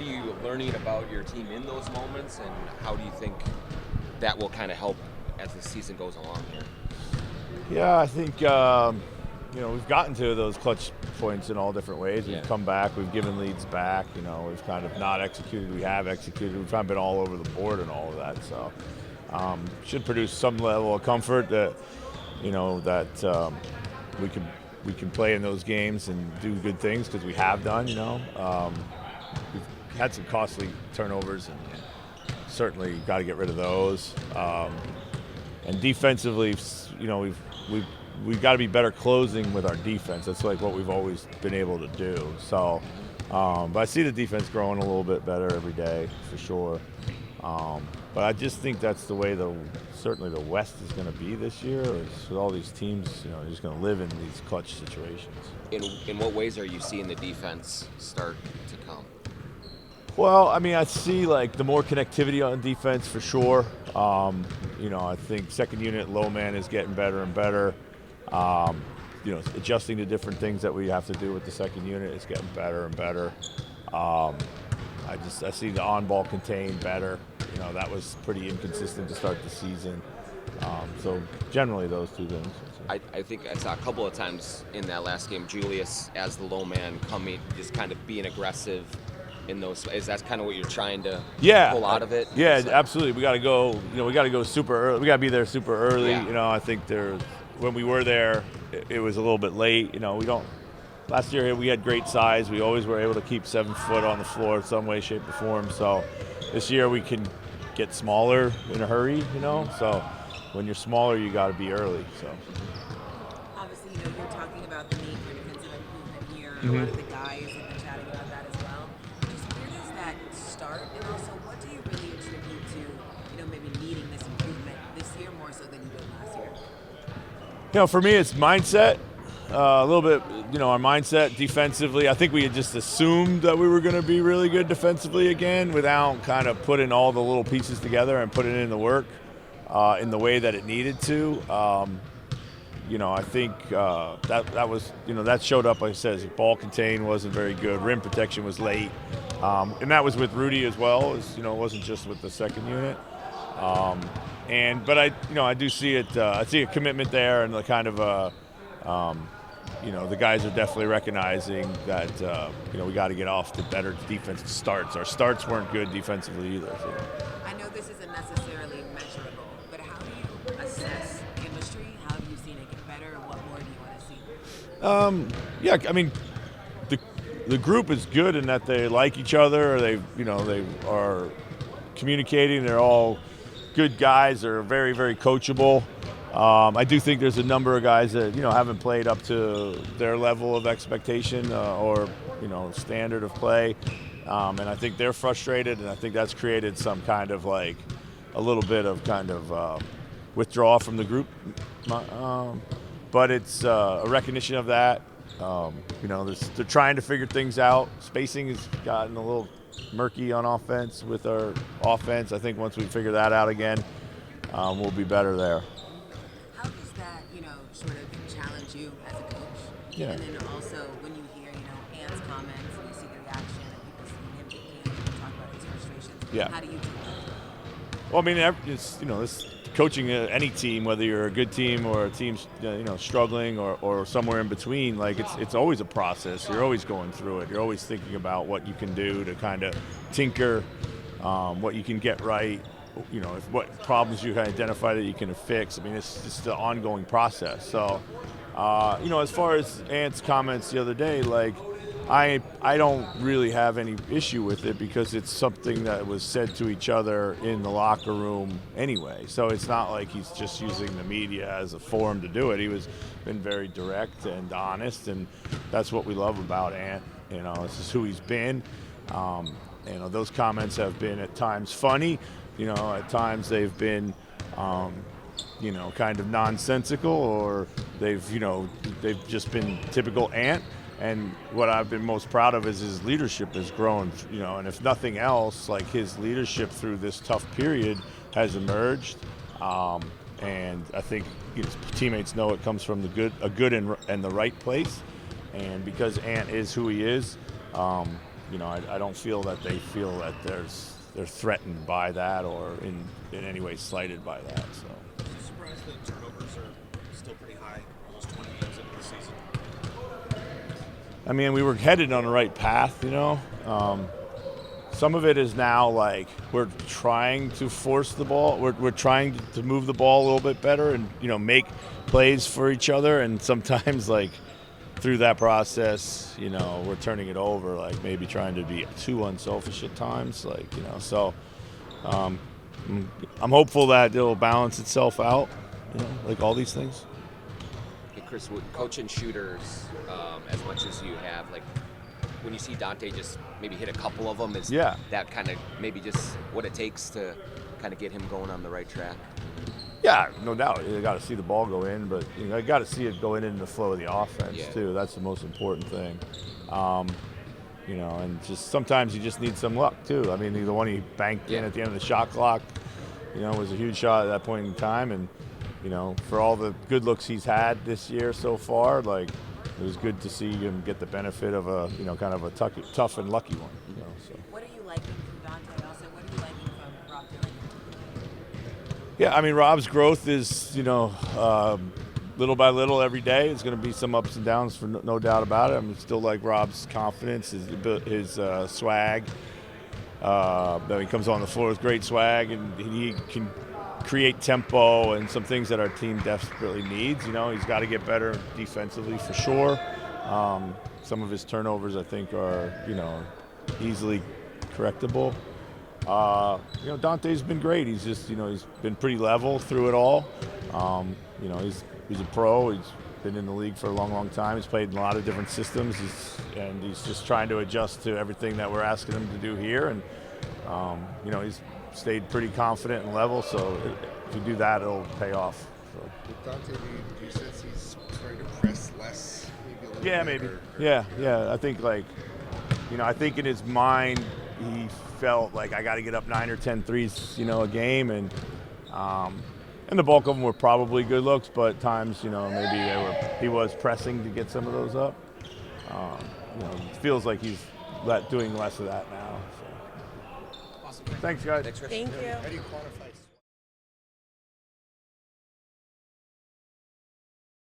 what are you learning about your team in those moments, and how do you think that will kind of help as the season goes along here? Yeah, I think we've gotten to those clutch points in all different ways. We've come back, we've given leads back. We've kind of not executed, we have executed. We've kind of been all over the board and all of that. So should produce some level of comfort that we can play in those games and do good things because we have done. We've had some costly turnovers and certainly got to get rid of those. And defensively, we've got to be better closing with our defense. That's like what we've always been able to do. So, but I see the defense growing a little bit better every day for sure. But I just think that's the way certainly the West is going to be this year. With all these teams, they're just going to live in these clutch situations. In what ways are you seeing the defense start to come? Well, I see like the more connectivity on defense for sure. I think second unit low man is getting better and better. Adjusting to different things that we have to do with the second unit is getting better and better. I see the on-ball contained better. That was pretty inconsistent to start the season. So generally those two things. I think I saw a couple of times in that last game, Julius as the low man coming, just kind of being aggressive in those. Is that kind of what you're trying to pull out of it? Yeah, absolutely. We got to go. We got to go super early. We got to be there super early. Yeah. I think when we were there, it was a little bit late. We don't. Last year we had great size. We always were able to keep 7 foot on the floor in some way, shape, or form. So this year we can get smaller in a hurry. So when you're smaller, you got to be early. So obviously, you're talking about the need for defensive improvement here. A lot of the guys have been chatting about that as well. Just where does that start, and also what do you really attribute to maybe needing this improvement this year more so than you did last year? For me, it's mindset. A little bit, our mindset defensively. I think we had just assumed that we were going to be really good defensively again without kind of putting all the little pieces together and putting in the work in the way that it needed to. I think that was, that showed up, like I said, ball contained wasn't very good. Rim protection was late. And that was with Rudy as well. It wasn't just with the second unit. But I do see it. I see a commitment there, and the kind of the guys are definitely recognizing that we got to get off to better defensive starts. Our starts weren't good defensively either. So. I know this isn't necessarily measurable, but how do you assess chemistry? How have you seen it get better, and what more do you want to see? The group is good in that they like each other. Or they are communicating. They're all good guys. They're very, very coachable. I do think there's a number of guys that haven't played up to their level of expectation or standard of play, and I think they're frustrated, and I think that's created some kind of like a little bit of kind of withdrawal from the group. But it's a recognition of that. They're trying to figure things out. Spacing has gotten a little murky on offense with our offense. I think once we figure that out again, we'll be better there. How does that, sort of challenge you as a coach? Yeah. And then also when you hear, Ant's comments and you see the reaction and people seeing him get talk about his frustrations. Yeah. How do you do that? Well, it's coaching any team, whether you're a good team or a team, struggling or somewhere in between. Like it's always a process. You're always going through it. You're always thinking about what you can do to kind of tinker, what you can get right. What problems you can identify that you can fix. It's just an ongoing process. So, as far as Ant's comments the other day, like I don't really have any issue with it because it's something that was said to each other in the locker room anyway. So it's not like he's just using the media as a forum to do it. He was been very direct and honest, and that's what we love about Ant. This is who he's been. Those comments have been at times funny. At times they've been, kind of nonsensical, or they've just been typical Ant. And what I've been most proud of is his leadership has grown, and if nothing else, like his leadership through this tough period has emerged. And I think his teammates know it comes from a good and the right place. And because Ant is who he is, I don't feel that they feel that they're threatened by that or in any way slighted by that. So. Are you surprised that turnovers are still pretty high, almost 20 games into the season? I mean, we were headed on the right path, Some of it is now like we're trying to force the ball. We're trying to move the ball a little bit better and, make plays for each other. And sometimes, like, through that process, we're turning it over, like maybe trying to be too unselfish at times. So I'm hopeful that it'll balance itself out, like all these things. Hey, Chris, coaching shooters as much as you have, like, when you see Dante just maybe hit a couple of them, is that kind of maybe just what it takes to kind of get him going on the right track? Yeah, no doubt. You got to see the ball go in, but you got to see it going in the flow of the offense too. That's the most important thing. And just sometimes you just need some luck too. I mean, the one he banked in at the end of the shot clock, was a huge shot at that point in time. And for all the good looks he's had this year so far, like, it was good to see him get the benefit of a kind of a tough and lucky one. So. What are you liking from Dante? Also, what are you liking from Rob Dylan? Yeah, I mean, Rob's growth is, little by little every day. It's going to be some ups and downs, for no doubt about it. I mean, still like Rob's confidence, his swag. He comes on the floor with great swag, and he can create tempo and some things that our team desperately needs. He's got to get better defensively for sure. Some of his turnovers, I think, are, easily correctable. Dante's been great. He's just, he's been pretty level through it all. He's a pro. He's been in the league for a long, long time. He's played in a lot of different systems. He's just trying to adjust to everything that we're asking him to do here. And, he's stayed pretty confident and level. So if you do that, it'll pay off. So. With Dante, do you sense he's starting to press less? Maybe. Yeah. I think, I think in his mind, he felt like I got to get up 9 or 10 threes, a game, and the bulk of them were probably good looks, but at times, maybe he was pressing to get some of those up. It feels like he's doing less of that now. So. Awesome. Thanks, guys. Thanks, Chris. Thank you. How do you quantify